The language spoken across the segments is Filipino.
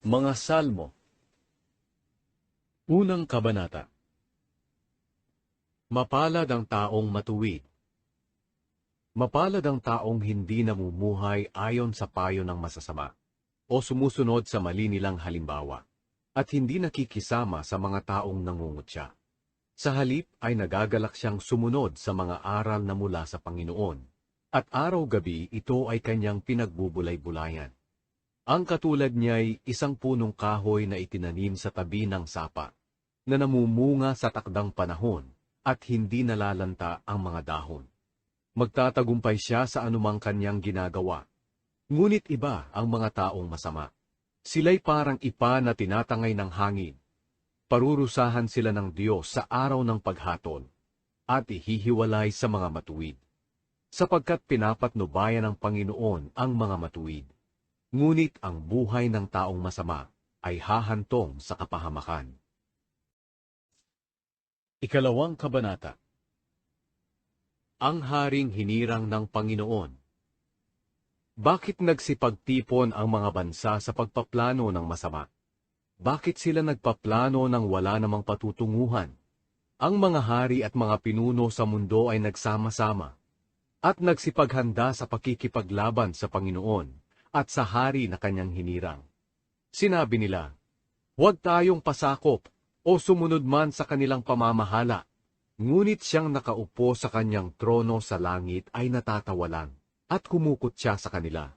Mga Salmo. Unang Kabanata. Mapalad ang taong matuwid. Mapalad ang taong hindi namumuhay ayon sa payo ng masasama, o sumusunod sa mali nilang halimbawa, at hindi nakikisama sa mga taong nangungutya. Sa halip ay nagagalak siyang sumunod sa mga aral na mula sa Panginoon, at araw-gabi ito ay kanyang pinagbubulay-bulayan. Ang katulad niya'y isang punong kahoy na itinanim sa tabi ng sapa, na namumunga sa takdang panahon at hindi nalalanta ang mga dahon. Magtatagumpay siya sa anumang kanyang ginagawa. Ngunit iba ang mga taong masama. Sila'y parang ipa na tinatangay ng hangin. Parurusahan sila ng Diyos sa araw ng paghatol, at ihihiwalay sa mga matuwid. Sapagkat pinapatnubayan ng Panginoon ang mga matuwid. Ngunit ang buhay ng taong masama ay hahantong sa kapahamakan. Ikalawang Kabanata. Ang haring hinirang ng Panginoon. Bakit nagsipagtipon ang mga bansa sa pagpaplano ng masama? Bakit sila nagpaplano ng wala namang patutunguhan? Ang mga hari at mga pinuno sa mundo ay nagsama-sama at nagsipaghanda sa pakikipaglaban sa Panginoon at sa hari na kanyang hinirang. Sinabi nila, "Huwag tayong pasakop o sumunod man sa kanilang pamamahala." Ngunit siyang nakaupo sa kanyang trono sa langit ay natatawalan at kumukutya sa kanila.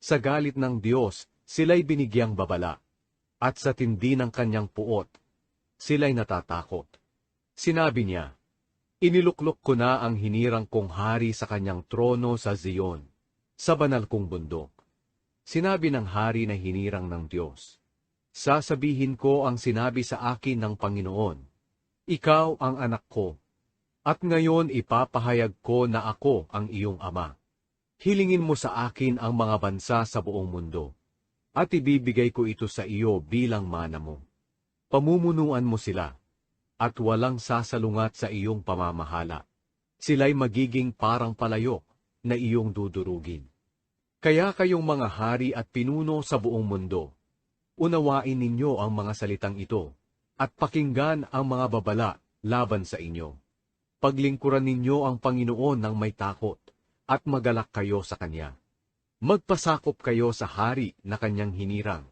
Sa galit ng Diyos, sila'y binigyang babala, at sa tindi ng kanyang puot, sila'y natatakot. Sinabi niya, "Iniluklok ko na ang hinirang kong hari sa kanyang trono sa Zion, sa banal kong bundok." Sinabi ng hari na hinirang ng Diyos, "Sasabihin ko ang sinabi sa akin ng Panginoon, ikaw ang anak ko, at ngayon ipapahayag ko na ako ang iyong ama. Hilingin mo sa akin ang mga bansa sa buong mundo, at ibibigay ko ito sa iyo bilang mana mo. Pamumunuan mo sila, at walang sasalungat sa iyong pamamahala. Sila'y magiging parang palayok na iyong dudurugin. Kaya kayong mga hari at pinuno sa buong mundo, unawain ninyo ang mga salitang ito, at pakinggan ang mga babala laban sa inyo. Paglingkuran ninyo ang Panginoon ng may takot, at magalak kayo sa Kanya. Magpasakop kayo sa hari na Kanyang hinirang.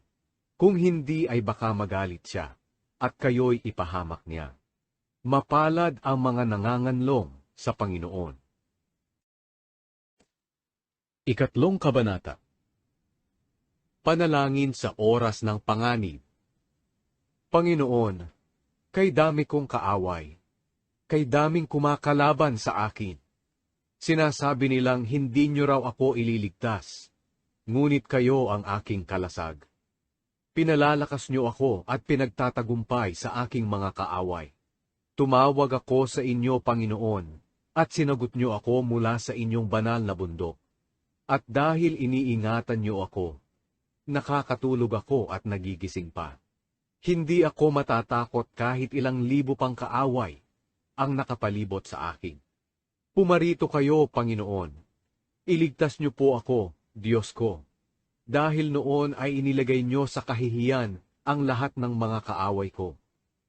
Kung hindi ay baka magalit siya, at kayo'y ipahamak niya. Mapalad ang mga nanganganlong sa Panginoon. Ikatlong Kabanata. Panalangin sa oras ng panganib. Panginoon, kay dami kong kaaway, kay daming kumakalaban sa akin. Sinasabi nilang hindi niyo raw ako ililigtas, ngunit kayo ang aking kalasag. Pinalalakas niyo ako at pinagtatagumpay sa aking mga kaaway. Tumawag ako sa inyo, Panginoon, at sinagot niyo ako mula sa inyong banal na bundok. At dahil iniingatan niyo ako, nakakatulog ako at nagigising pa. Hindi ako matatakot kahit ilang libo pang kaaway ang nakapalibot sa akin. Pumarito kayo, Panginoon. Iligtas niyo po ako, Diyos ko. Dahil noon ay inilagay niyo sa kahihiyan ang lahat ng mga kaaway ko.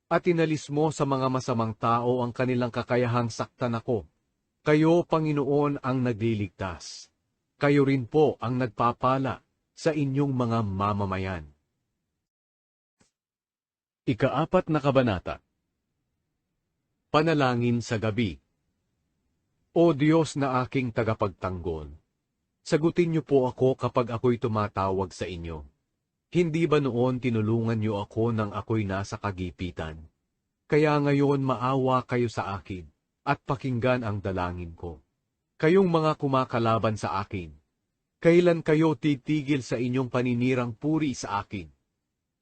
At inalis mo sa mga masamang tao ang kanilang kakayahang saktan ako. Kayo, Panginoon, ang nagliligtas. Kayo rin po ang nagpapala sa inyong mga mamamayan. Ikaapat na Kabanata. Panalangin sa gabi. O Diyos na aking tagapagtanggol, sagutin niyo po ako kapag ako'y tumatawag sa inyo. Hindi ba noon tinulungan niyo ako nang ako'y nasa kagipitan? Kaya ngayon maawa kayo sa akin at pakinggan ang dalangin ko. Kayong mga kumakalaban sa akin, kailan kayo titigil sa inyong paninirang puri sa akin?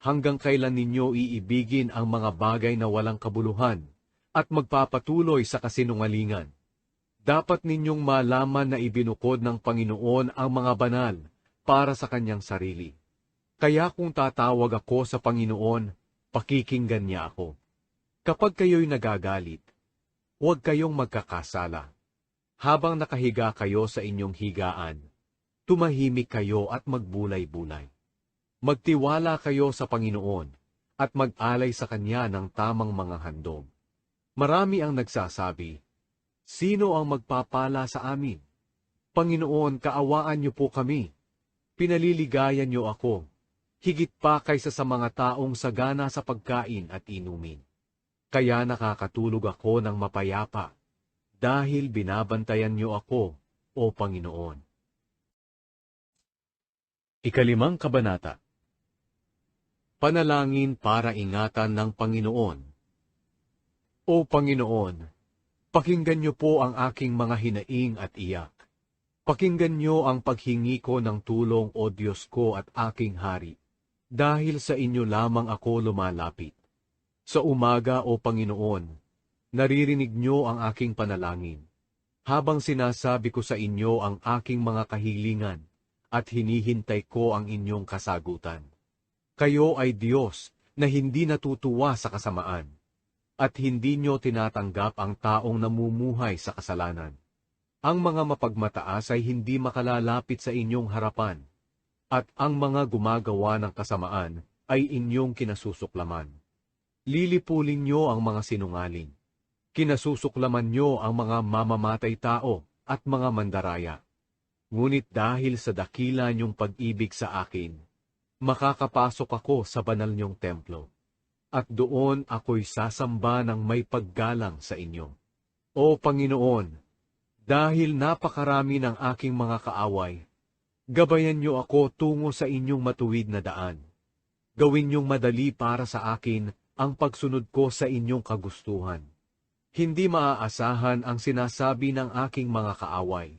Hanggang kailan ninyo iibigin ang mga bagay na walang kabuluhan at magpapatuloy sa kasinungalingan? Dapat ninyong malaman na ibinukod ng Panginoon ang mga banal para sa kanyang sarili. Kaya kung tatawag ako sa Panginoon, pakikinggan niya ako. Kapag kayo'y nagagalit, huwag kayong magkakasala. Habang nakahiga kayo sa inyong higaan, tumahimik kayo at magbulay-bulay. Magtiwala kayo sa Panginoon at mag-alay sa Kanya ng tamang mga handog. Marami ang nagsasabi, "Sino ang magpapala sa amin? Panginoon, kaawaan niyo po kami. Pinaliligayan niyo ako, higit pa kaysa sa mga taong sagana sa pagkain at inumin. Kaya nakakatulog ako ng mapayapa, dahil binabantayan niyo ako, O Panginoon." Ikalimang kabanata. Panalangin para ingatan ng Panginoon. O Panginoon, pakinggan niyo po ang aking mga hinaing at iyak. Pakinggan niyo ang paghingi ko ng tulong, O Diyos ko at aking hari, dahil sa inyo lamang ako lumalapit. Sa umaga, O Panginoon, naririnig niyo ang aking panalangin, habang sinasabi ko sa inyo ang aking mga kahilingan, at hinihintay ko ang inyong kasagutan. Kayo ay Diyos na hindi natutuwa sa kasamaan, at hindi niyo tinatanggap ang taong namumuhay sa kasalanan. Ang mga mapagmataas ay hindi makalalapit sa inyong harapan, at ang mga gumagawa ng kasamaan ay inyong kinasusuklaman. Lilipulin niyo ang mga sinungaling. Kinasusuklaman niyo ang mga mamamatay tao at mga mandaraya. Ngunit dahil sa dakila niyong pag-ibig sa akin, makakapasok ako sa banal niyong templo, at doon ako'y sasamba ng may paggalang sa inyo. O Panginoon, dahil napakarami ng aking mga kaaway, gabayan niyo ako tungo sa inyong matuwid na daan. Gawin niyong madali para sa akin ang pagsunod ko sa inyong kagustuhan. Hindi maaasahan ang sinasabi ng aking mga kaaway.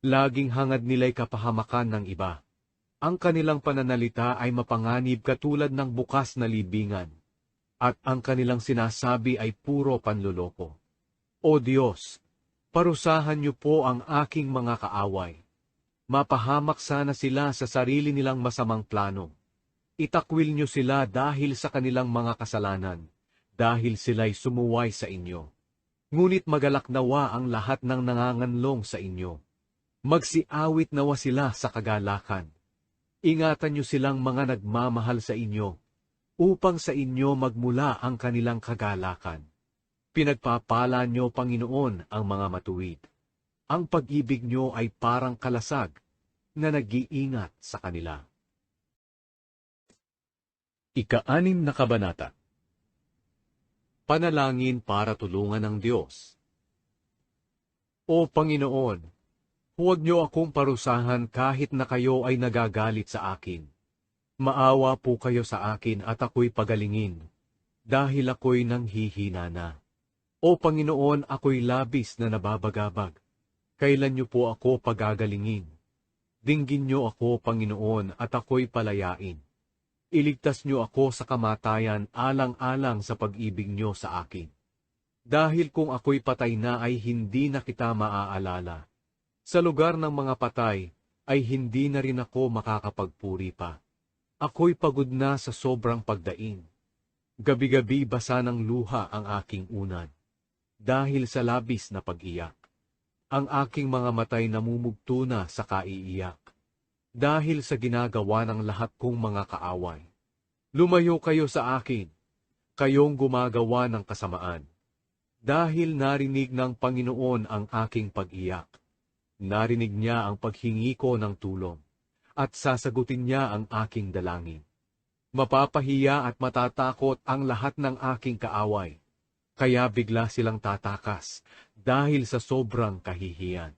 Laging hangad nila'y kapahamakan ng iba. Ang kanilang pananalita ay mapanganib katulad ng bukas na libingan, at ang kanilang sinasabi ay puro panluloko. O Diyos, parusahan niyo po ang aking mga kaaway. Mapahamak sana sila sa sarili nilang masamang plano. Itakwil niyo sila dahil sa kanilang mga kasalanan, dahil sila'y sumuway sa inyo. Ngunit magalak nawa ang lahat ng nanganganlong sa inyo. Magsiawit nawa sila sa kagalakan. Ingatan niyo silang mga nagmamahal sa inyo, upang sa inyo magmula ang kanilang kagalakan. Pinagpapala niyo, Panginoon, ang mga matuwid. Ang pag-ibig niyo ay parang kalasag na nag-iingat sa kanila. Ika-6 na kabanata. Panalangin para tulungan ng Diyos. O Panginoon, huwag niyo akong parusahan kahit na kayo ay nagagalit sa akin. Maawa po kayo sa akin at ako'y pagalingin, dahil ako'y nanghihina na. O Panginoon, ako'y labis na nababagabag. Kailan niyo po ako pagagalingin? Dinggin niyo ako, Panginoon, at ako'y palayain. Iligtas niyo ako sa kamatayan alang-alang sa pag-ibig niyo sa akin. Dahil kung ako'y patay na ay hindi na kita maaalala. Sa lugar ng mga patay ay hindi na rin ako makakapagpuri pa. Ako'y pagod na sa sobrang pagdaing. Gabi-gabi basa ng luha ang aking unad, dahil sa labis na pag-iyak. Ang aking mga matay namumugto na sa kaiiyak, dahil sa ginagawa ng lahat kong mga kaaway. Lumayo kayo sa akin, kayong gumagawa ng kasamaan. Dahil narinig ng Panginoon ang aking pag-iyak. Narinig niya ang paghingi ko ng tulong, at sasagutin niya ang aking dalangin. Mapapahiya at matatakot ang lahat ng aking kaaway, kaya bigla silang tatakas dahil sa sobrang kahihiyan.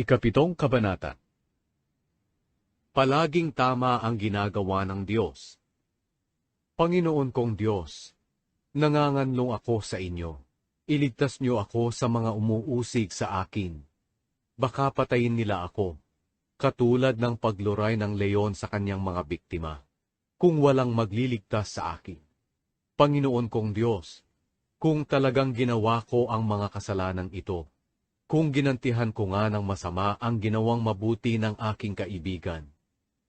Ika-7 kabanata. Palaging tama ang ginagawa ng Diyos. Panginoon kong Diyos, nanganganlong ako sa inyo. Iligtas niyo ako sa mga umuusig sa akin. Baka patayin nila ako, katulad ng pagluray ng leon sa kanyang mga biktima, kung walang magliligtas sa akin. Panginoon kong Diyos, kung talagang ginawa ko ang mga kasalanan ito, kung ginantihan ko nga ng masama ang ginawang mabuti ng aking kaibigan,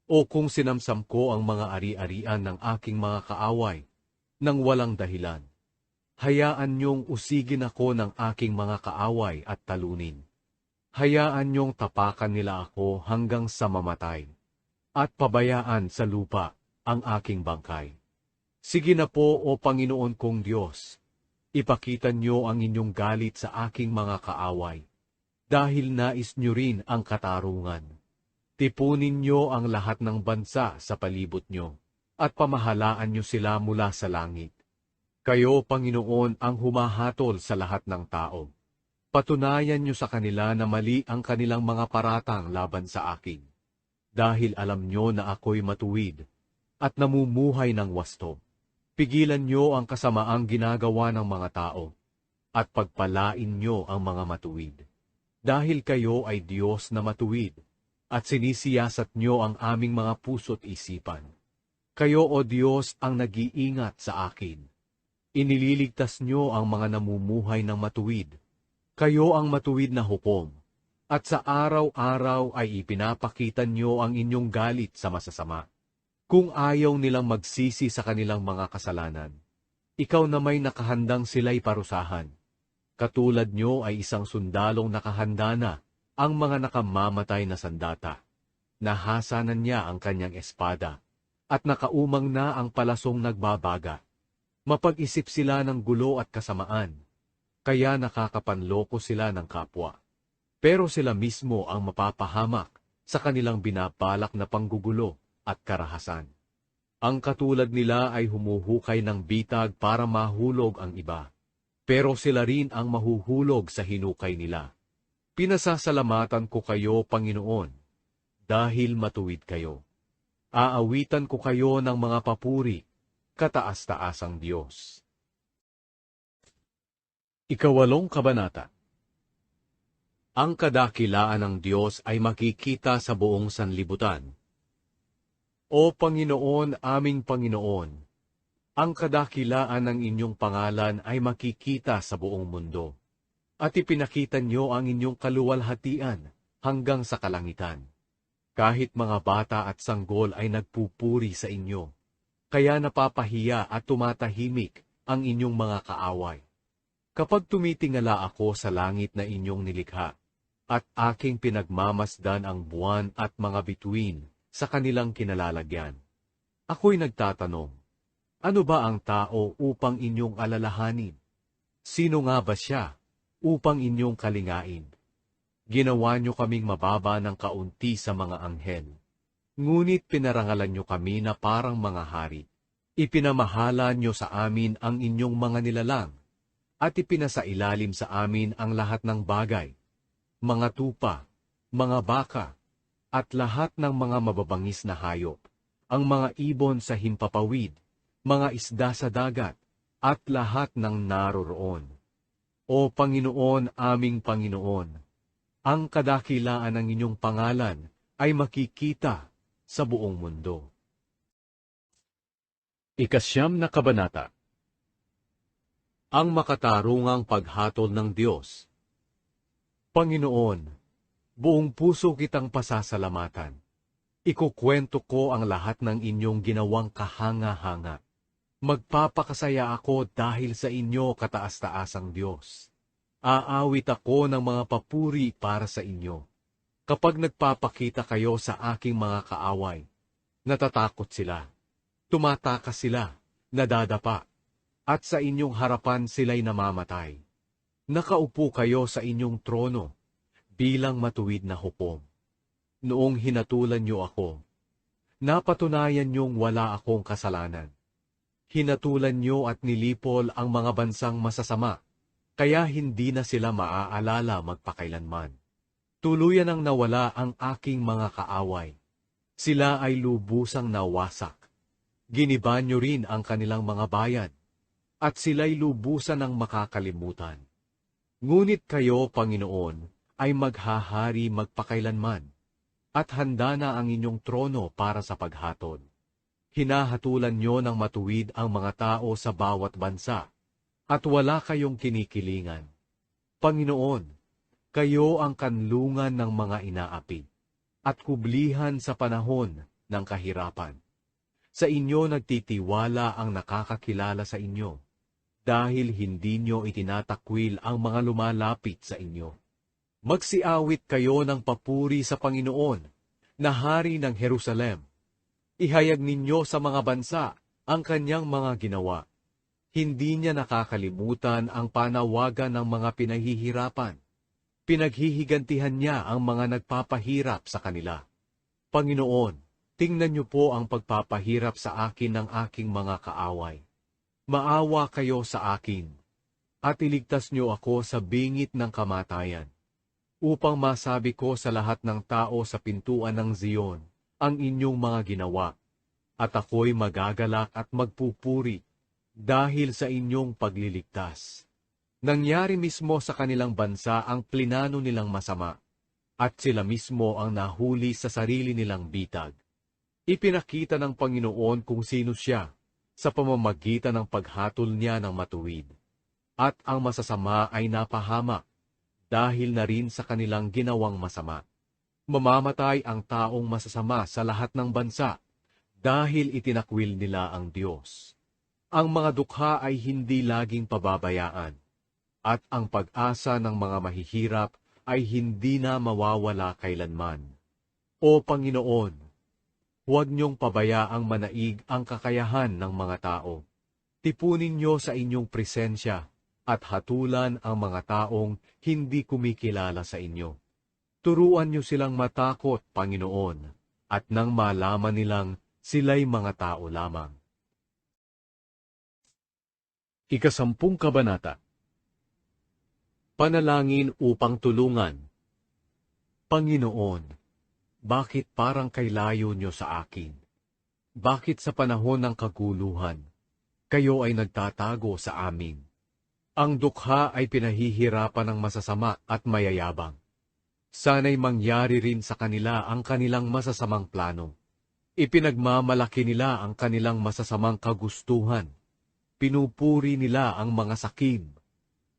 o kung sinamsam ko ang mga ari-arian ng aking mga kaaway nang walang dahilan, hayaan niyong usigin ako ng aking mga kaaway at talunin. Hayaan niyong tapakan nila ako hanggang sa mamatay. at pabayaan sa lupa ang aking bangkay. Sige na po, O Panginoon kong Diyos, ipakita niyo ang inyong galit sa aking mga kaaway, dahil nais niyo rin ang katarungan. Tipunin niyo ang lahat ng bansa sa palibot niyo, at pamahalaan niyo sila mula sa langit. Kayo, Panginoon, ang humahatol sa lahat ng tao. Patunayan niyo sa kanila na mali ang kanilang mga paratang laban sa akin, dahil alam niyo na ako'y matuwid at namumuhay ng wasto. Pigilan niyo ang kasamaang ginagawa ng mga tao, at pagpalain niyo ang mga matuwid. Dahil kayo ay Diyos na matuwid, at sinisiyasat niyo ang aming mga puso't isipan. Kayo, O Diyos, ang nag-iingat sa akin. Inililigtas niyo ang mga namumuhay ng matuwid. Kayo ang matuwid na hukom, at sa araw-araw ay ipinapakita niyo ang inyong galit sa masasama. Kung ayaw nilang magsisi sa kanilang mga kasalanan, ikaw na may nakahandang sila'y parusahan. Katulad niyo ay isang sundalong nakahanda na ang mga nakamamatay na sandata. Nahasanan niya ang kanyang espada, at nakaumang na ang palasong nagbabaga. Mapag-isip sila ng gulo at kasamaan, kaya nakakapanloko sila ng kapwa. Pero sila mismo ang mapapahamak sa kanilang binabalak na panggugulo at karahasan. Ang katulad nila ay humuhukay ng bitag para mahulog ang iba, pero sila rin ang mahuhulog sa hinukay nila. Pinasasalamatan ko kayo, Panginoon, dahil matuwid kayo. Aawitan ko kayo ng mga papuri, kataas-taasang Diyos. Ikawalong kabanata. Ang kadakilaan ng Diyos ay makikita sa buong sanlibutan. O Panginoon, aming Panginoon, ang kadakilaan ng inyong pangalan ay makikita sa buong mundo, at ipinakita niyo ang inyong kaluwalhatian hanggang sa kalangitan. Kahit mga bata at sanggol ay nagpupuri sa inyo, kaya napapahiya at tumatahimik ang inyong mga kaaway. Kapag tumitingala ako sa langit na inyong nilikha, at aking pinagmamasdan ang buwan at mga bituin sa kanilang kinalalagyan, ako'y nagtatanong, ano ba ang tao upang inyong alalahanin? Sino nga ba siya upang inyong kalingain? Ginawa niyo kaming mababa ng kaunti sa mga anghel, ngunit pinarangalan niyo kami na parang mga hari. Ipinamahala niyo sa amin ang inyong mga nilalang, at ipinasailalim sa amin ang lahat ng bagay, mga tupa, mga baka, at lahat ng mga mababangis na hayop, ang mga ibon sa himpapawid, mga isda sa dagat, at lahat ng naroroon. O Panginoon, aming Panginoon, ang kadakilaan ng inyong pangalan ay makikita sa buong mundo. Ikasyam na kabanata. Ang makatarungang paghatol ng Diyos. Panginoon, buong puso kitang pasasalamatan. Ikukwento ko ang lahat ng inyong ginawang kahanga-hanga. Magpapakasaya ako dahil sa inyo, kataas-taasang Diyos. Aawit ako ng mga papuri para sa inyo. Kapag nagpapakita kayo sa aking mga kaaway, natatakot sila, tumatakas sila, nadadapa, at sa inyong harapan sila'y namamatay. Nakaupo kayo sa inyong trono, bilang matuwid na hukom. Noong hinatulan niyo ako, napatunayan niyong wala akong kasalanan. Hinatulan niyo at nilipol ang mga bansang masasama, kaya hindi na sila maaalala magpakailanman. Tuluyan ang nawala ang aking mga kaaway. Sila ay lubusang nawasak. Giniba niyo rin ang kanilang mga bayan, at sila'y lubusan ng makakalimutan. Ngunit kayo, Panginoon, ay maghahari magpakailanman, at handa na ang inyong trono para sa paghatol. Hinahatulan niyo ng matuwid ang mga tao sa bawat bansa, at wala kayong kinikilingan. Panginoon, kayo ang kanlungan ng mga inaapi, at kublihan sa panahon ng kahirapan. Sa inyo nagtitiwala ang nakakakilala sa inyo, dahil hindi niyo itinatakwil ang mga lumalapit sa inyo. Magsiawit kayo ng papuri sa Panginoon, na hari ng Jerusalem. Ihayag ninyo sa mga bansa ang kanyang mga ginawa. Hindi niya nakakalimutan ang panawagan ng mga pinahihirapan. Pinaghihigantihan niya ang mga nagpapahirap sa kanila. Panginoon, tingnan niyo po ang pagpapahirap sa akin ng aking mga kaaway. Maawa kayo sa akin, at iligtas niyo ako sa bingit ng kamatayan, upang masabi ko sa lahat ng tao sa pintuan ng Zion ang inyong mga ginawa, at ako'y magagalak at magpupuri dahil sa inyong pagliligtas. Nangyari mismo sa kanilang bansa ang plinano nilang masama, at sila mismo ang nahuli sa sarili nilang bitag. Ipinakita ng Panginoon kung sino siya sa pamamagitan ng paghatol niya ng matuwid. At ang masasama ay napahamak dahil na rin sa kanilang ginawang masama. Mamamatay ang taong masasama sa lahat ng bansa dahil itinakwil nila ang Diyos. Ang mga dukha ay hindi laging pababayaan, at ang pag-asa ng mga mahihirap ay hindi na mawawala kailanman. O Panginoon, huwag niyong pabayaang manaig ang kakayahan ng mga tao. Tipunin niyo sa inyong presensya at hatulan ang mga taong hindi kumikilala sa inyo. Turuan niyo silang matakot, Panginoon, at nang malaman nilang sila'y mga tao lamang. Ikasampung Kabanata. Panalangin upang tulungan. Panginoon, bakit parang kailayo niyo sa akin? Bakit sa panahon ng kaguluhan, kayo ay nagtatago sa amin? Ang dukha ay pinahihirapan ng masasama at mayayabang. Sana'y mangyari rin sa kanila ang kanilang masasamang plano. Ipinagmamalaki nila ang kanilang masasamang kagustuhan. Pinupuri nila ang mga sakim,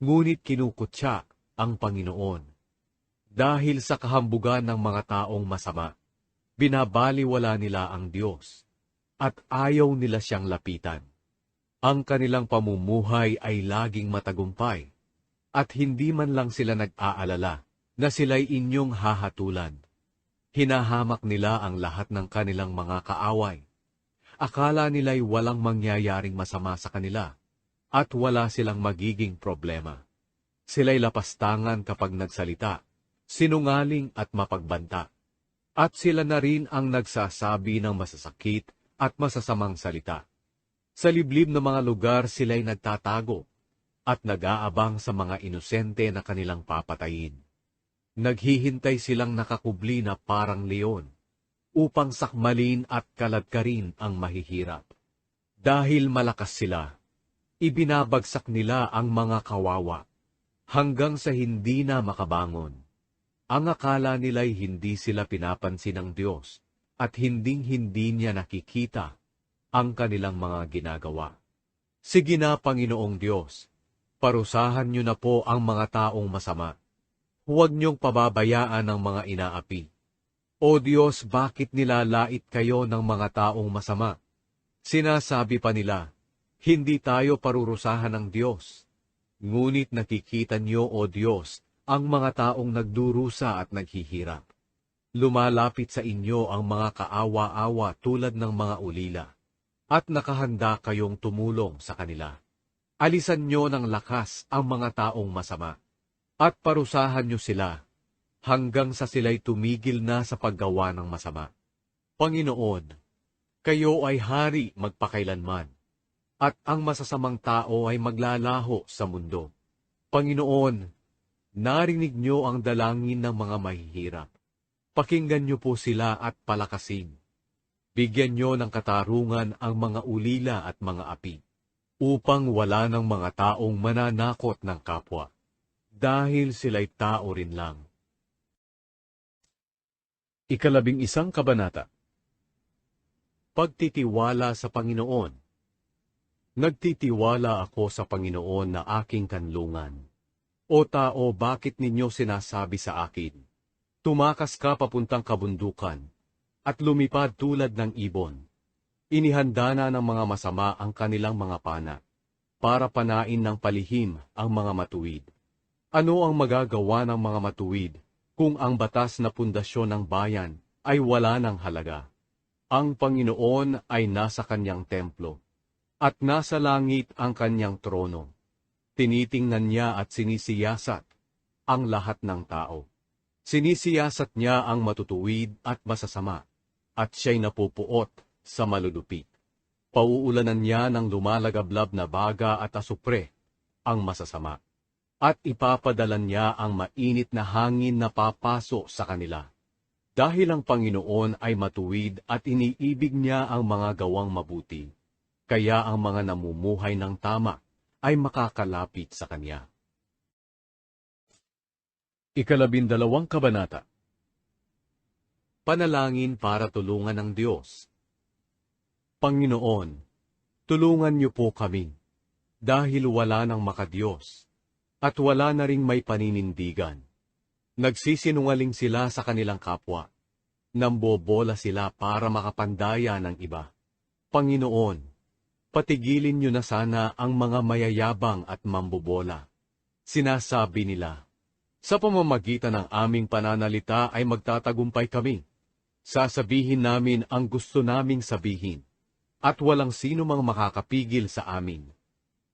ngunit kinukutya ang Panginoon. Dahil sa kahambugan ng mga taong masama, binabaliwala nila ang Diyos, at ayaw nila siyang lapitan. Ang kanilang pamumuhay ay laging matagumpay, at hindi man lang sila nag-aalala na sila'y inyong hahatulan. Hinahamak nila ang lahat ng kanilang mga kaaway. Akala nila'y walang mangyayaring masama sa kanila, at wala silang magiging problema. Sila'y lapastangan kapag nagsalita, sinungaling at mapagbanta. At sila na rin ang nagsasabi ng masasakit at masasamang salita. Sa liblib na mga lugar sila'y nagtatago, at nag-aabang sa mga inosente na kanilang papatayin. Naghihintay silang nakakubli na parang leon, upang sakmalin at kaladkarin ang mahihirap. Dahil malakas sila, ibinabagsak nila ang mga kawawa, hanggang sa hindi na makabangon. Ang akala nila'y hindi sila pinapansin ng Diyos, at hinding-hindi niya nakikita ang kanilang mga ginagawa. Sige na, Panginoong Diyos, parusahan niyo na po ang mga taong masama. Huwag niyong pababayaan ang mga inaapi. O Diyos, bakit nilalait kayo ng mga taong masama? Sinasabi pa nila, hindi tayo parurusahan ng Diyos. Ngunit nakikita niyo, O Diyos, ang mga taong nagdurusa at naghihirap. Lumalapit sa inyo ang mga kaawa-awa tulad ng mga ulila, at nakahanda kayong tumulong sa kanila. Alisan niyo ng lakas ang mga taong masama, at parusahan niyo sila, hanggang sa sila'y tumigil na sa paggawa ng masama. Panginoon, kayo ay hari magpakailanman, at ang masasamang tao ay maglalaho sa mundo. Panginoon, narinig niyo ang dalangin ng mga mahihirap. Pakinggan niyo po sila at palakasin. Bigyan niyo ng katarungan ang mga ulila at mga api, upang wala ng mga taong mananakot ng kapwa, dahil sila'y tao rin lang. 11 Kabanata. Pagtitiwala sa Panginoon. Nagtitiwala ako sa Panginoon na aking kanlungan. O tao, bakit ninyo sinasabi sa akin, tumakas ka papuntang kabundukan, at lumipad tulad ng ibon? Inihanda na ng mga masama ang kanilang mga pana, para panain ng palihim ang mga matuwid. Ano ang magagawa ng mga matuwid, kung ang batas na pundasyon ng bayan ay wala ng halaga. Ang Panginoon ay nasa kanyang templo, at nasa langit ang kanyang trono. Tinitingnan niya at sinisiyasat ang lahat ng tao. Sinisiyasat niya ang matutuwid at masasama, at siya'y napupuot sa malulupit. Pauulanan niya ng lumalagablab na baga at asupre ang masasama, at ipapadala niya ang mainit na hangin na papaso sa kanila. Dahil ang Panginoon ay matuwid at iniibig niya ang mga gawang mabuti, kaya ang mga namumuhay ng tama ay makakalapit sa Kanya. 12 Kabanata. Panalangin para tulungan ng Diyos. Panginoon, tulungan niyo po kami, dahil wala nang makadiyos, at wala na ring may paninindigan. Nagsisinungaling sila sa kanilang kapwa. Nambobola sila para makapandaya ng iba. Panginoon, patigilin niyo na sana ang mga mayayabang at mambobola. Sinasabi nila, sa pamamagitan ng aming pananalita ay magtatagumpay kami. Sasabihin namin ang gusto naming sabihin, at walang sino mang makakapigil sa amin.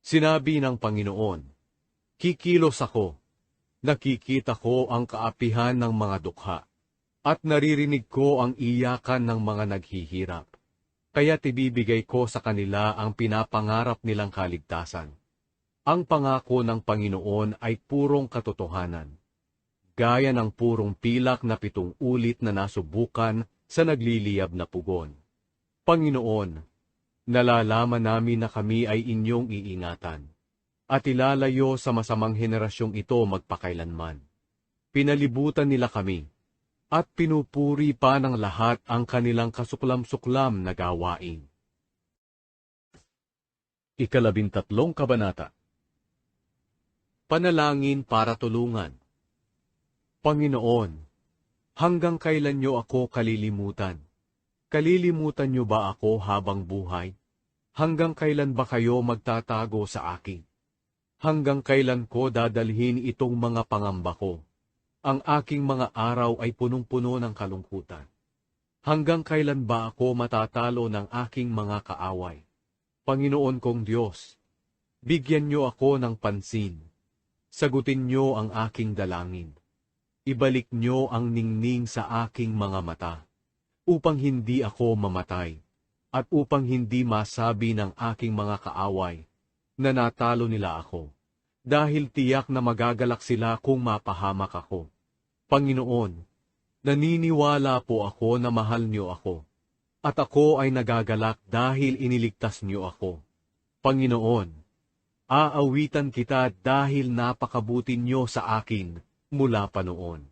Sinabi ng Panginoon, kikilos ako. Nakikita ko ang kaapihan ng mga dukha, at naririnig ko ang iyakan ng mga naghihirap. Kaya't ibibigay ko sa kanila ang pinapangarap nilang kaligtasan. Ang pangako ng Panginoon ay purong katotohanan, gaya ng purong pilak na 7 ulit na nasubukan sa nagliliyab na pugon. Panginoon, nalalaman namin na kami ay inyong iingatan, at ilalayo sa masamang henerasyong ito magpakailanman. Pinalibutan nila kami, at pinupuri pa ng lahat ang kanilang kasuklam-suklam na gawain. 13 Kabanata. Panalangin para tulungan. Panginoon, hanggang kailan niyo ako kalilimutan? Kalilimutan niyo ba ako habang buhay? Hanggang kailan ba kayo magtatago sa akin? Hanggang kailan ko dadalhin itong mga pangamba ko? Ang aking mga araw ay punong-puno ng kalungkutan. Hanggang kailan ba ako matatalo ng aking mga kaaway? Panginoon kong Diyos, bigyan niyo ako ng pansin. Sagutin niyo ang aking dalangin. Ibalik niyo ang ningning sa aking mga mata, upang hindi ako mamatay, at upang hindi masabi ng aking mga kaaway, na natalo nila ako, dahil tiyak na magagalak sila kung mapahamak ako. Panginoon, naniniwala po ako na mahal niyo ako, at ako ay nagagalak dahil iniligtas niyo ako. Panginoon, aawitan kita dahil napakabuti niyo sa akin mula pa noon.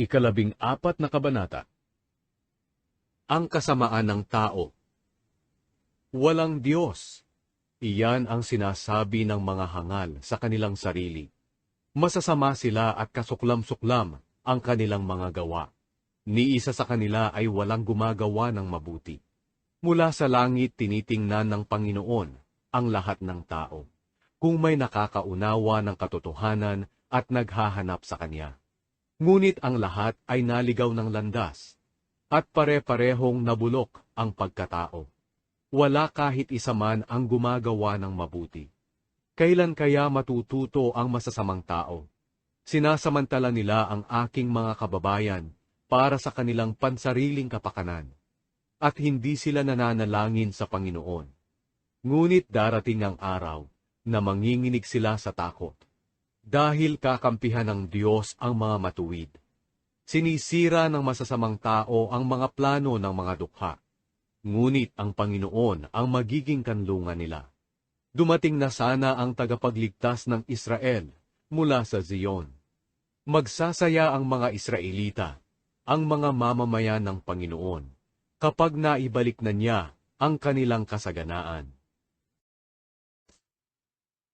14 Kabanata. Ang kasamaan ng tao. Walang Diyos. Iyan ang sinasabi ng mga hangal sa kanilang sarili. Masasama sila at kasuklam-suklam ang kanilang mga gawa. Ni isa sa kanila ay walang gumagawa ng mabuti. Mula sa langit tinitingnan ng Panginoon ang lahat ng tao, kung may nakakaunawa ng katotohanan at naghahanap sa Kanya. Ngunit ang lahat ay naligaw ng landas, at pare-parehong nabulok ang pagkatao. Wala kahit isa man ang gumagawa ng mabuti. Kailan kaya matututo ang masasamang tao? Sinasamantala nila ang aking mga kababayan para sa kanilang pansariling kapakanan, at hindi sila nananalangin sa Panginoon. Ngunit darating ang araw na manginginig sila sa takot, dahil kakampihan ng Diyos ang mga matuwid. Sinisira ng masasamang tao ang mga plano ng mga dukha, ngunit ang Panginoon ang magiging kanlungan nila. Dumating na sana ang tagapagligtas ng Israel mula sa Zion. Magsasaya ang mga Israelita, ang mga mamamayan ng Panginoon, kapag naibalik na niya ang kanilang kasaganaan.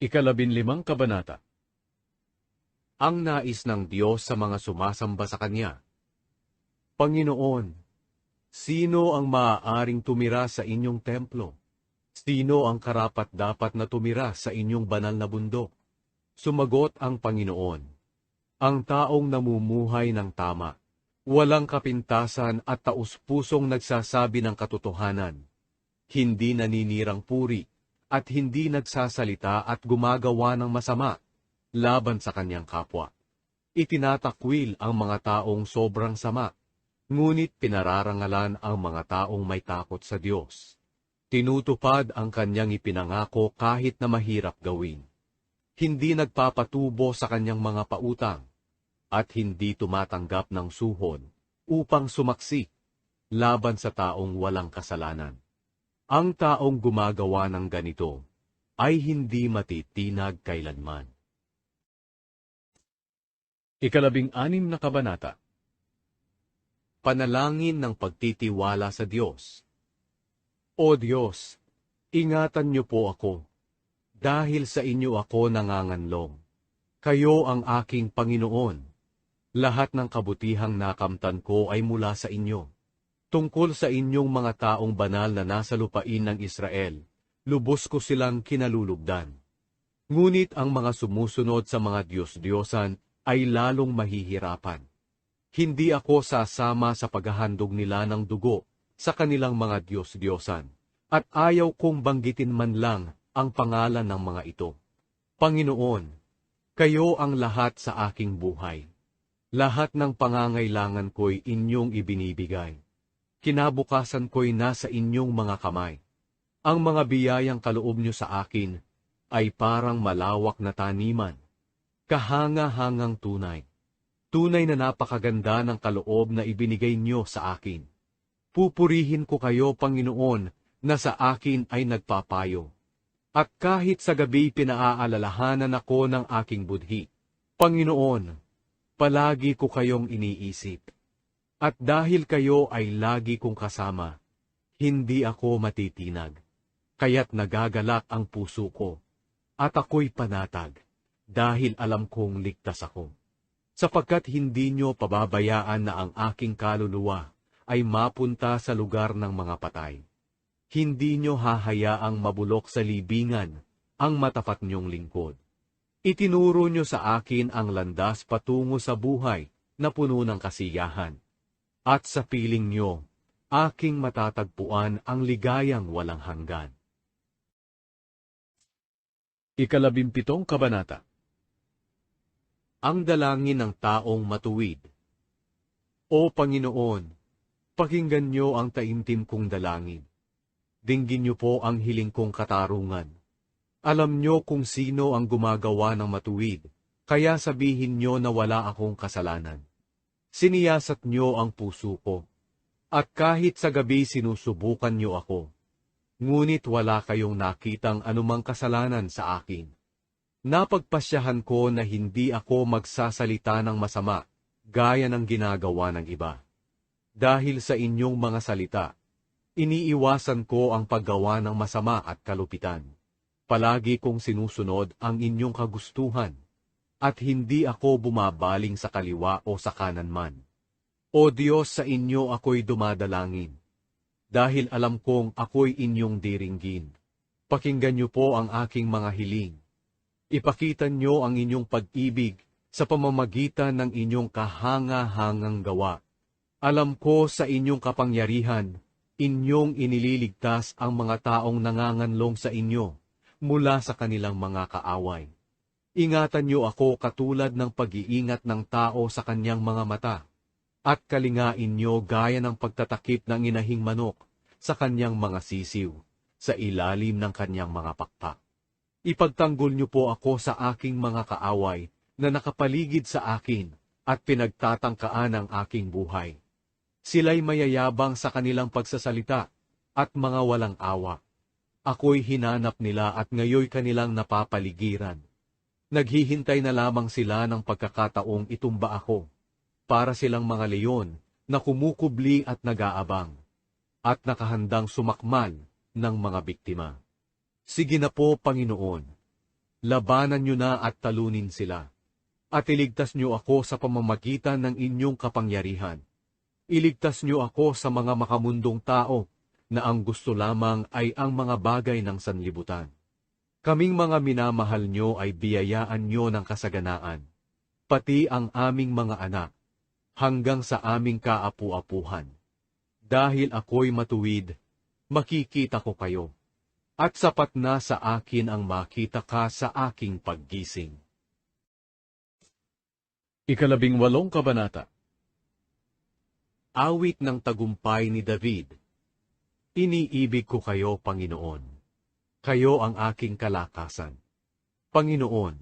15 Kabanata. Ang nais ng Diyos sa mga sumasamba sa Kanya. Panginoon, sino ang maaaring tumira sa inyong templo? Sino ang karapat-dapat na tumira sa inyong banal na bundok? Sumagot ang Panginoon, ang taong namumuhay ng tama, Walang kapintasan at taus-pusong nagsasabi ng katotohanan. Hindi naninirang puri, at hindi nagsasalita at gumagawa ng masama laban sa kanyang kapwa. Itinatakwil ang mga taong sobrang sama, ngunit pinararangalan ang mga taong may takot sa Diyos. Tinutupad ang kanyang ipinangako kahit na mahirap gawin. Hindi nagpapatubo sa kanyang mga pautang, at hindi tumatanggap ng suhod upang sumaksi laban sa taong walang kasalanan. Ang taong gumagawa ng ganito ay hindi matitinag kailanman. 16 na kabanata. Panalangin ng pagtitiwala sa Diyos. O Diyos, ingatan niyo po ako, dahil sa inyo ako nanganganlong. Kayo ang aking Panginoon. Lahat ng kabutihang nakamtan ko ay mula sa inyo. Tungkol sa inyong mga taong banal na nasa lupain ng Israel, lubos ko silang kinalulugdan. Ngunit ang mga sumusunod sa mga Diyos-Diyosan ay lalong mahihirapan. Hindi ako sasama sa paghahandog nila ng dugo sa kanilang mga Diyos-Diyosan, at ayaw kong banggitin man lang ang pangalan ng mga ito. Panginoon, kayo ang lahat sa aking buhay. Lahat ng pangangailangan ko'y inyong ibinibigay. Kinabukasan ko'y nasa inyong mga kamay. Ang mga biyayang kaloob niyo sa akin ay parang malawak na taniman, kahanga-hangang tunay. Tunay na napakaganda ng kaloob na ibinigay niyo sa akin. Pupurihin ko kayo, Panginoon, na sa akin ay nagpapayo. At kahit sa gabi pinaaalalahanan ako ng aking budhi. Panginoon, palagi ko kayong iniisip. At dahil kayo ay lagi kong kasama, hindi ako matitinag. Kaya't nagagalak ang puso ko, at ako'y panatag, dahil alam kong ligtas ako. Sapagkat hindi nyo pababayaan na ang aking kaluluwa ay mapunta sa lugar ng mga patay. Hindi nyo hahayaang mabulok sa libingan ang matapat nyong lingkod. Itinuro nyo sa akin ang landas patungo sa buhay na puno ng kasiyahan. At sa piling nyo, aking matatagpuan ang ligayang walang hanggan. 17 kabanata. Ang dalangin ng taong matuwid. O Panginoon, pakinggan nyo ang taimtim kong dalangin. Dinggin nyo po ang hiling kong katarungan. Alam nyo kung sino ang gumagawa ng matuwid, kaya sabihin nyo na wala akong kasalanan. Siniyasat nyo ang puso ko, at kahit sa gabi sinusubukan nyo ako. Ngunit wala kayong nakitang anumang kasalanan sa akin. Napagpasyahan ko na hindi ako magsasalita ng masama, gaya ng ginagawa ng iba. Dahil sa inyong mga salita, iniiwasan ko ang paggawa ng masama at kalupitan. Palagi kong sinusunod ang inyong kagustuhan, at hindi ako bumabaling sa kaliwa o sa kanan man. O Diyos, sa inyo ako'y dumadalangin, dahil alam kong ako'y inyong diringgin. Pakinggan niyo po ang aking mga hiling. Ipakita niyo ang inyong pag-ibig sa pamamagitan ng inyong kahanga-hangang gawa. Alam ko sa inyong kapangyarihan, inyong inililigtas ang mga taong nanganganlong sa inyo mula sa kanilang mga kaaway. Ingatan niyo ako katulad ng pag-iingat ng tao sa kanyang mga mata, at kalingain niyo gaya ng pagtatakip ng inahing manok sa kanyang mga sisiw, sa ilalim ng kanyang mga pakpak. Ipagtanggol niyo po ako sa aking mga kaaway na nakapaligid sa akin at pinagtatangkaan ang aking buhay. Sila'y mayayabang sa kanilang pagsasalita at mga walang awa. Ako'y hinanap nila at ngayoy kanilang napapaligiran. Naghihintay na lamang sila ng pagkakataong itumba ako, para silang mga leyon na kumukubli at nag-aabang, at nakahandang sumakmal ng mga biktima. Sige na po, Panginoon, labanan niyo na at talunin sila, at iligtas niyo ako sa pamamagitan ng inyong kapangyarihan. Iligtas niyo ako sa mga makamundong tao na ang gusto lamang ay ang mga bagay ng sanlibutan. Kaming mga minamahal nyo ay biyayaan nyo ng kasaganaan, pati ang aming mga anak, hanggang sa aming kaapu-apuhan. Dahil ako'y matuwid, makikita ko kayo, at sapat na sa akin ang makita ka sa aking paggising. 18 Kabanata. Awit ng tagumpay ni David. Iniibig ko kayo, Panginoon. Kayo ang aking kalakasan. Panginoon,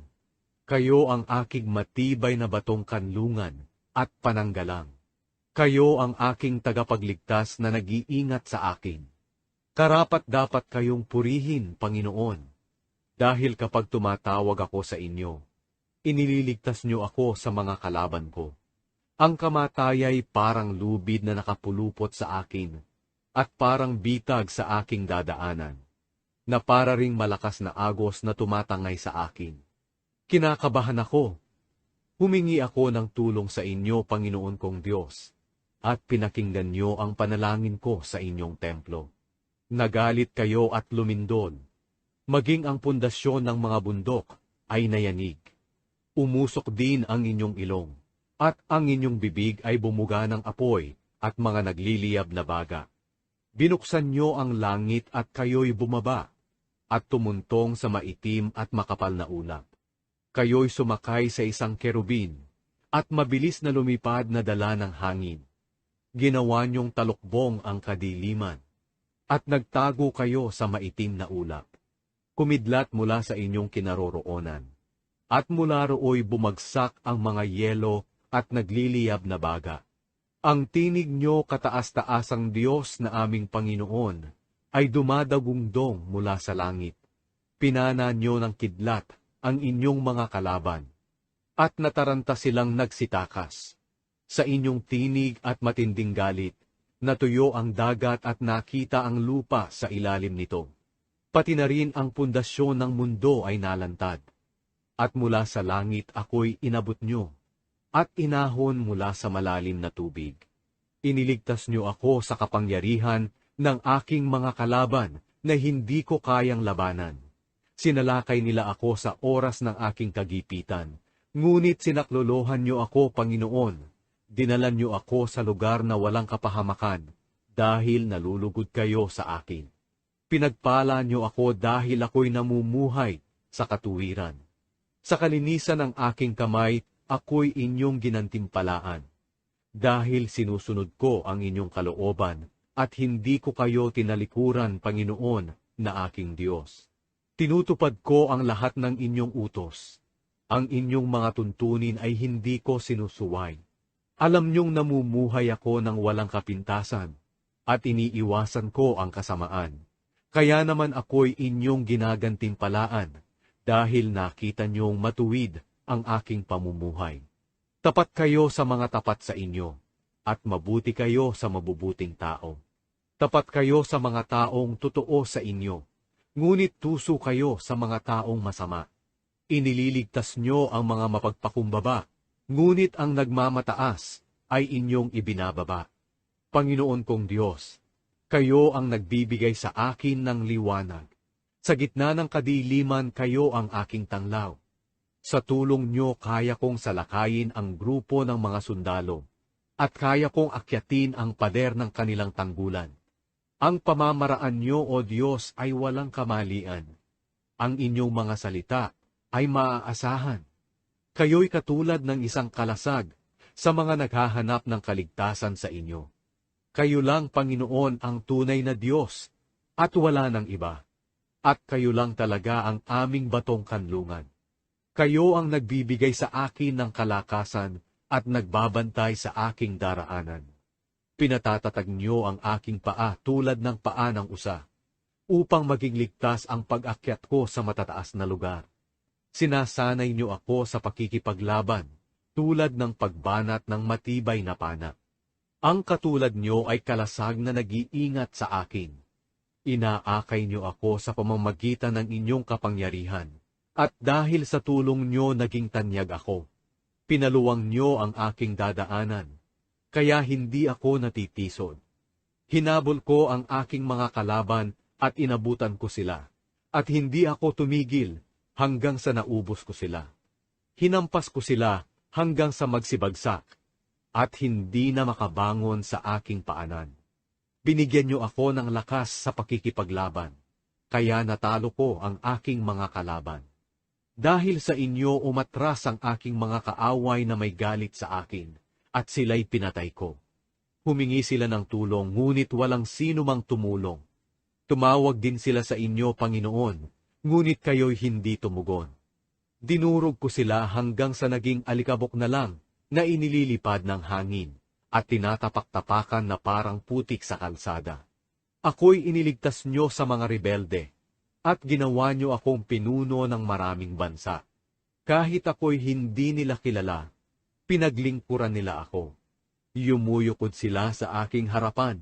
kayo ang aking matibay na batong kanlungan at pananggalang. Kayo ang aking tagapagligtas na nag-iingat sa akin. Karapat-dapat kayong purihin, Panginoon, dahil kapag tumatawag ako sa inyo, inililigtas niyo ako sa mga kalaban ko. Ang kamatayay parang lubid na nakapulupot sa akin, at parang bitag sa aking dadaanan, na para ring malakas na agos na tumatangay sa akin. Kinakabahan ako. Humingi ako ng tulong sa inyo, Panginoon kong Diyos, at pinakinggan niyo ang panalangin ko sa inyong templo. Nagalit kayo at lumindol. Maging ang pundasyon ng mga bundok ay nayanig. Umusok din ang inyong ilong, at ang inyong bibig ay bumuga ng apoy at mga nagliliyab na baga. Binuksan niyo ang langit at kayo'y bumaba, at tumuntong sa maitim at makapal na ulap. Kayo'y sumakay sa isang kerubin, at mabilis na lumipad na dala ng hangin. Ginawa niyong talukbong ang kadiliman, at nagtago kayo sa maitim na ulap. Kumidlat mula sa inyong kinaroroonan, at mula rooy bumagsak ang mga yelo at nagliliyab na baga. Ang tinig niyo, kataas-taasang Diyos na aming Panginoon, ay dumadagungdong mula sa langit. Pinana niyo ng kidlat ang inyong mga kalaban, at nataranta silang nagsitakas. Sa inyong tinig at matinding galit, natuyo ang dagat at nakita ang lupa sa ilalim nito. Pati na rin ang pundasyon ng mundo ay nalantad. At mula sa langit ako'y inabot niyo, at inahon mula sa malalim na tubig. Iniligtas niyo ako sa kapangyarihan ng aking mga kalaban na hindi ko kayang labanan. Sinalakay nila ako sa oras ng aking kagipitan, ngunit sinaklolohan niyo ako, Panginoon. Dinala niyo ako sa lugar na walang kapahamakan, dahil nalulugod kayo sa akin. Pinagpala niyo ako dahil ako'y namumuhay sa katuwiran. Sa kalinisan ng aking kamay, ako'y inyong ginantimpalaan. Dahil sinusunod ko ang inyong kalooban, at hindi ko kayo tinalikuran, Panginoon, na aking Diyos. Tinutupad ko ang lahat ng inyong utos. Ang inyong mga tuntunin ay hindi ko sinusuway. Alam niyong namumuhay ako ng walang kapintasan, at iniiwasan ko ang kasamaan. Kaya naman ako'y inyong ginagantimpalaan, dahil nakita niyong matuwid ang aking pamumuhay. Tapat kayo sa mga tapat sa inyo, at mabuti kayo sa mabubuting tao. Tapat kayo sa mga taong totoo sa inyo, ngunit tuso kayo sa mga taong masama. Inililigtas niyo ang mga mapagpakumbaba, ngunit ang nagmamataas ay inyong ibinababa. Panginoon kong Diyos, kayo ang nagbibigay sa akin ng liwanag. Sa gitna ng kadiliman kayo ang aking tanglaw. Sa tulong niyo kaya kong salakayin ang grupo ng mga sundalo, at kaya kong akyatin ang pader ng kanilang tanggulan. Ang pamamaraan niyo, O Diyos, ay walang kamalian. Ang inyong mga salita ay maaasahan. Kayo'y katulad ng isang kalasag sa mga naghahanap ng kaligtasan sa inyo. Kayo lang, Panginoon, ang tunay na Diyos, at wala ng iba. At kayo lang talaga ang aming batong kanlungan. Kayo ang nagbibigay sa akin ng kalakasan at nagbabantay sa aking daraanan. Pinatatatag niyo ang aking paa tulad ng paa ng usa, upang maging ligtas ang pag-akyat ko sa matataas na lugar. Sinasanay niyo ako sa pakikipaglaban, tulad ng pagbanat ng matibay na pana. Ang katulad niyo ay kalasag na nag-iingat sa akin. Inaakay niyo ako sa pamamagitan ng inyong kapangyarihan. At dahil sa tulong niyo naging tanyag ako, pinaluwang niyo ang aking dadaanan, kaya hindi ako natitisod. Hinabol ko ang aking mga kalaban at inabutan ko sila, at hindi ako tumigil hanggang sa naubos ko sila. Hinampas ko sila hanggang sa magsibagsak. at hindi na makabangon sa aking paanan. Binigyan niyo ako ng lakas sa pakikipaglaban, kaya natalo ko ang aking mga kalaban. Dahil sa inyo umatras ang aking mga kaaway na may galit sa akin, at sila'y pinatay ko. Humingi sila ng tulong, ngunit walang sino mang tumulong. Tumawag din sila sa inyo, Panginoon, ngunit kayo'y hindi tumugon. Dinurog ko sila hanggang sa naging alikabok na lang na inililipad ng hangin, at tinatapak-tapakan na parang putik sa kalsada. Ako'y iniligtas nyo sa mga rebelde, at ginawa nyo akong pinuno ng maraming bansa. Kahit ako'y hindi nila kilala, pinaglingkuran nila ako. Yumuyukod sila sa aking harapan.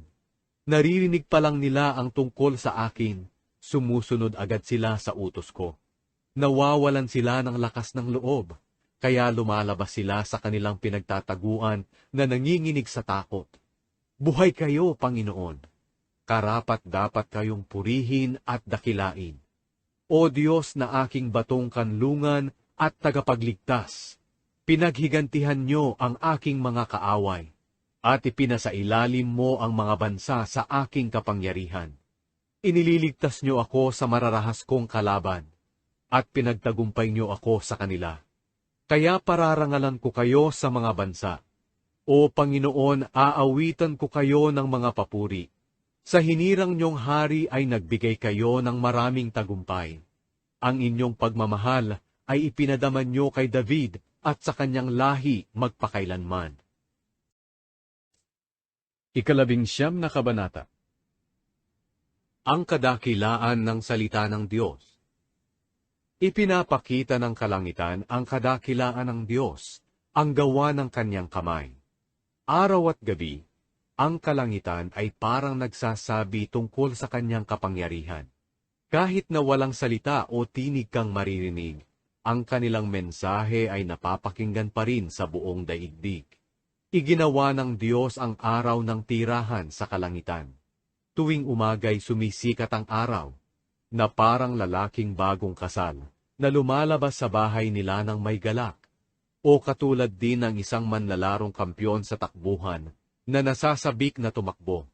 Naririnig pa lang nila ang tungkol sa akin, sumusunod agad sila sa utos ko. Nawawalan sila ng lakas ng loob, kaya lumalabas sila sa kanilang pinagtataguan na nanginginig sa takot. Buhay kayo, Panginoon! Karapat-dapat kayong purihin at dakilain. O Diyos na aking batong kanlungan at tagapagligtas, pinaghigantihan niyo ang aking mga kaaway, at ipinasailalim mo ang mga bansa sa aking kapangyarihan. Inililigtas niyo ako sa mararahas kong kalaban, at pinagtagumpay niyo ako sa kanila. Kaya pararangalan ko kayo sa mga bansa. O Panginoon, aawitan ko kayo ng mga papuri. Sa hinirang niyong hari ay nagbigay kayo ng maraming tagumpay. Ang inyong pagmamahal ay ipinadaman niyo kay David at sa kanyang lahi magpakailanman. 19 na kabanata. Ang kadakilaan ng salita ng Diyos. Ipinapakita ng kalangitan ang kadakilaan ng Diyos, ang gawa ng kanyang kamay. Araw at gabi, ang kalangitan ay parang nagsasabi tungkol sa kanyang kapangyarihan. Kahit na walang salita o tinig kang maririnig, ang kanilang mensahe ay napapakinggan pa rin sa buong daigdig. Iginawa ng Diyos ang araw ng tirahan sa kalangitan. Tuwing umaga'y sumisikat ang araw, na parang lalaking bagong kasal, na lumalabas sa bahay nila ng may galak, o katulad din ng isang manlalarong kampyon sa takbuhan, na nasasabik na tumakbo.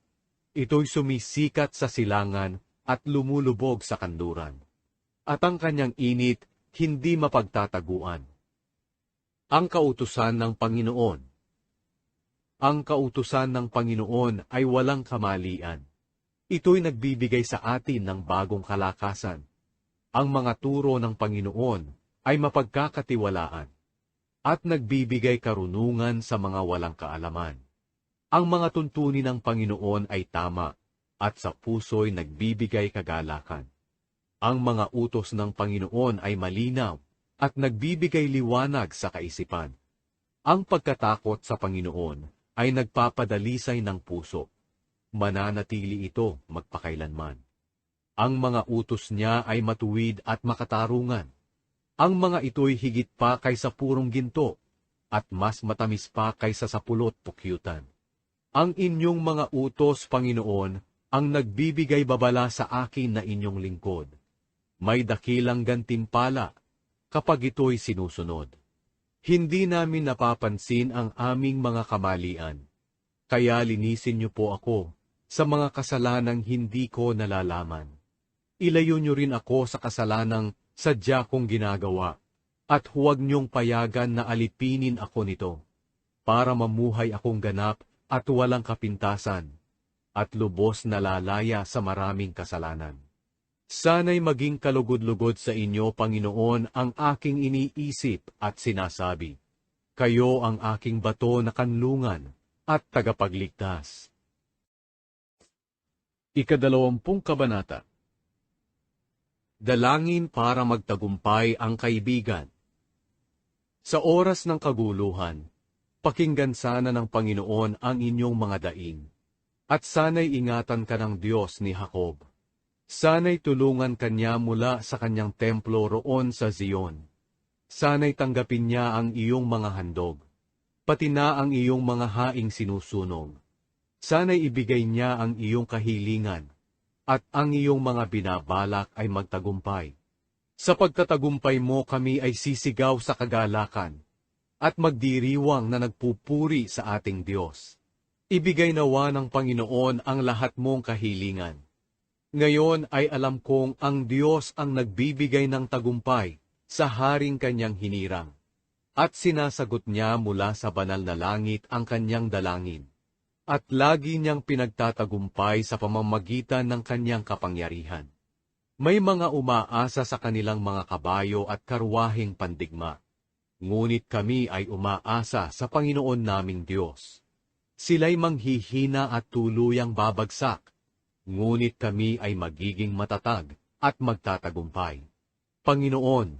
Ito'y sumisikat sa silangan at lumulubog sa kanluran. At ang kanyang init, hindi mapagtataguan. Ang kautusan ng Panginoon. Ang kautusan ng Panginoon ay walang kamalian. Ito'y nagbibigay sa atin ng bagong kalakasan. Ang mga turo ng Panginoon ay mapagkakatiwalaan at nagbibigay karunungan sa mga walang kaalaman. Ang mga tuntunin ng Panginoon ay tama at sa puso'y nagbibigay kagalakan. Ang mga utos ng Panginoon ay malinaw at nagbibigay liwanag sa kaisipan. Ang pagkatakot sa Panginoon ay nagpapadalisay ng puso. Mananatili ito magpakailanman. Ang mga utos niya ay matuwid at makatarungan. Ang mga ito'y higit pa kaysa purong ginto, at mas matamis pa kaysa sa pulot pukyutan. Ang inyong mga utos, Panginoon, ang nagbibigay babala sa akin na inyong lingkod. May dakilang gantimpala kapag ito'y sinusunod. Hindi namin napapansin ang aming mga kamalian, kaya linisin niyo po ako sa mga kasalanang hindi ko nalalaman. Ilayo niyo rin ako sa kasalanang sadya kong ginagawa, at huwag niyong payagan na alipinin ako nito, para mamuhay akong ganap at walang kapintasan, at lubos na lalaya sa maraming kasalanan. Sana'y maging kalugod-lugod sa inyo, Panginoon, ang aking iniisip at sinasabi. Kayo ang aking bato na kanlungan at tagapagligtas. 20 kabanata. Dalangin para magtagumpay ang kaibigan. Sa oras ng kaguluhan, pakinggan sana ng Panginoon ang inyong mga daing, at sana'y ingatan ka ng Diyos ni Jacob. Sana'y tulungan kanya mula sa kanyang templo roon sa Zion. Sana'y tanggapin niya ang iyong mga handog, pati na ang iyong mga haing sinusunog. Sana'y ibigay niya ang iyong kahilingan, at ang iyong mga binabalak ay magtagumpay. Sa pagtatagumpay mo kami ay sisigaw sa kagalakan. at magdiriwang na nagpupuri sa ating Diyos. Ibigay nawa ng Panginoon ang lahat mong kahilingan. Ngayon ay alam kong ang Diyos ang nagbibigay ng tagumpay sa haring kanyang hinirang, at sinasagot niya mula sa banal na langit ang kanyang dalangin, at lagi niyang pinagtatagumpay sa pamamagitan ng kanyang kapangyarihan. May mga umaasa sa kanilang mga kabayo at karwaheng pandigma, ngunit kami ay umaasa sa Panginoon naming Diyos. Sila'y manghihina at tuluyang babagsak, ngunit kami ay magiging matatag at magtatagumpay. Panginoon,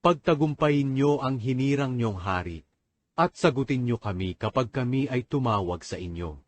pagtagumpayin niyo ang hinirang niyong hari, at sagutin niyo kami kapag kami ay tumawag sa inyo.